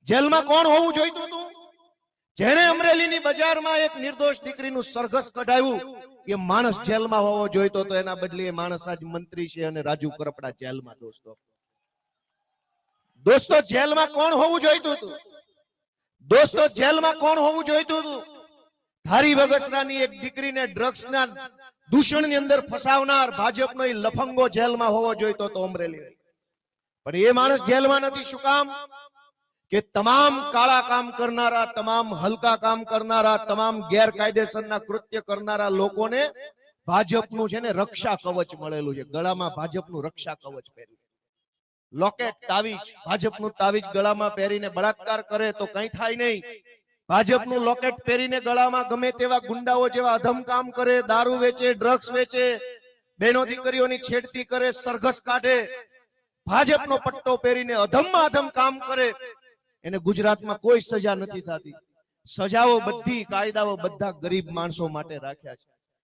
જેલમાં કોણ હોવું જોઈતું હતું? જેણે અમરેલીની બજારમાં એક નિર્દોષ દીકરીનું સરઘસ કઢાવ્યું એ માણસ જેલમાં હોવો જોઈતો તો. એના બદલે એ માણસ આજ મંત્રી છે અને રાજુ કરપડા જેલમાં. દોસ્તો જેલમાં કોણ હોવું જોઈતું હતું? દોસ્તો જેલમાં કોણ હોવું જોઈતું હતું? ધારી બગસરાની એક દીકરીને ડ્રગ્સના દૂષણની અંદર ફસાવનાર ભાજપનો એ લફંગો જેલમાં હોવો જોઈતો તો અમરેલી. પણ એ માણસ જેલમાં નથી. શું કામ? કે તમામ કાળા કામ કરનારા, તમામ હલકા કામ કરનારા, તમામ ગેરકાયદેસરના કૃત્ય કરનારા લોકોને ભાજપનું છે ને રક્ષા કવચ મળેલું છે. ગળામાં ભાજપનું રક્ષા કવચ પહેર્યું. લોકેટ, તાવીજ, ભાજપનું તાવીજ ગળામાં પહેરીને બળાત્કાર કરે તો કંઈ થાય નહીં. ભાજપનું લોકેટ પહેરીને ગળામાં ગમે તેવા ગુંડાઓ જેવા અધમ કામ કરે, દારૂ વેચે, ડ્રગ્સ વેચે, બહેનો દીકરીઓની છેડતી કરે, સરઘસ કાઢે, ભાજપનો પટ્ટો પહેરીને અધમમાં અધમ કામ કરે, એને ગુજરાતમાં કોઈ સજા નથી થતી. સજાઓ બધી, કાયદાઓ બધા ગરીબ માણસો માટે રાખ્યા છે.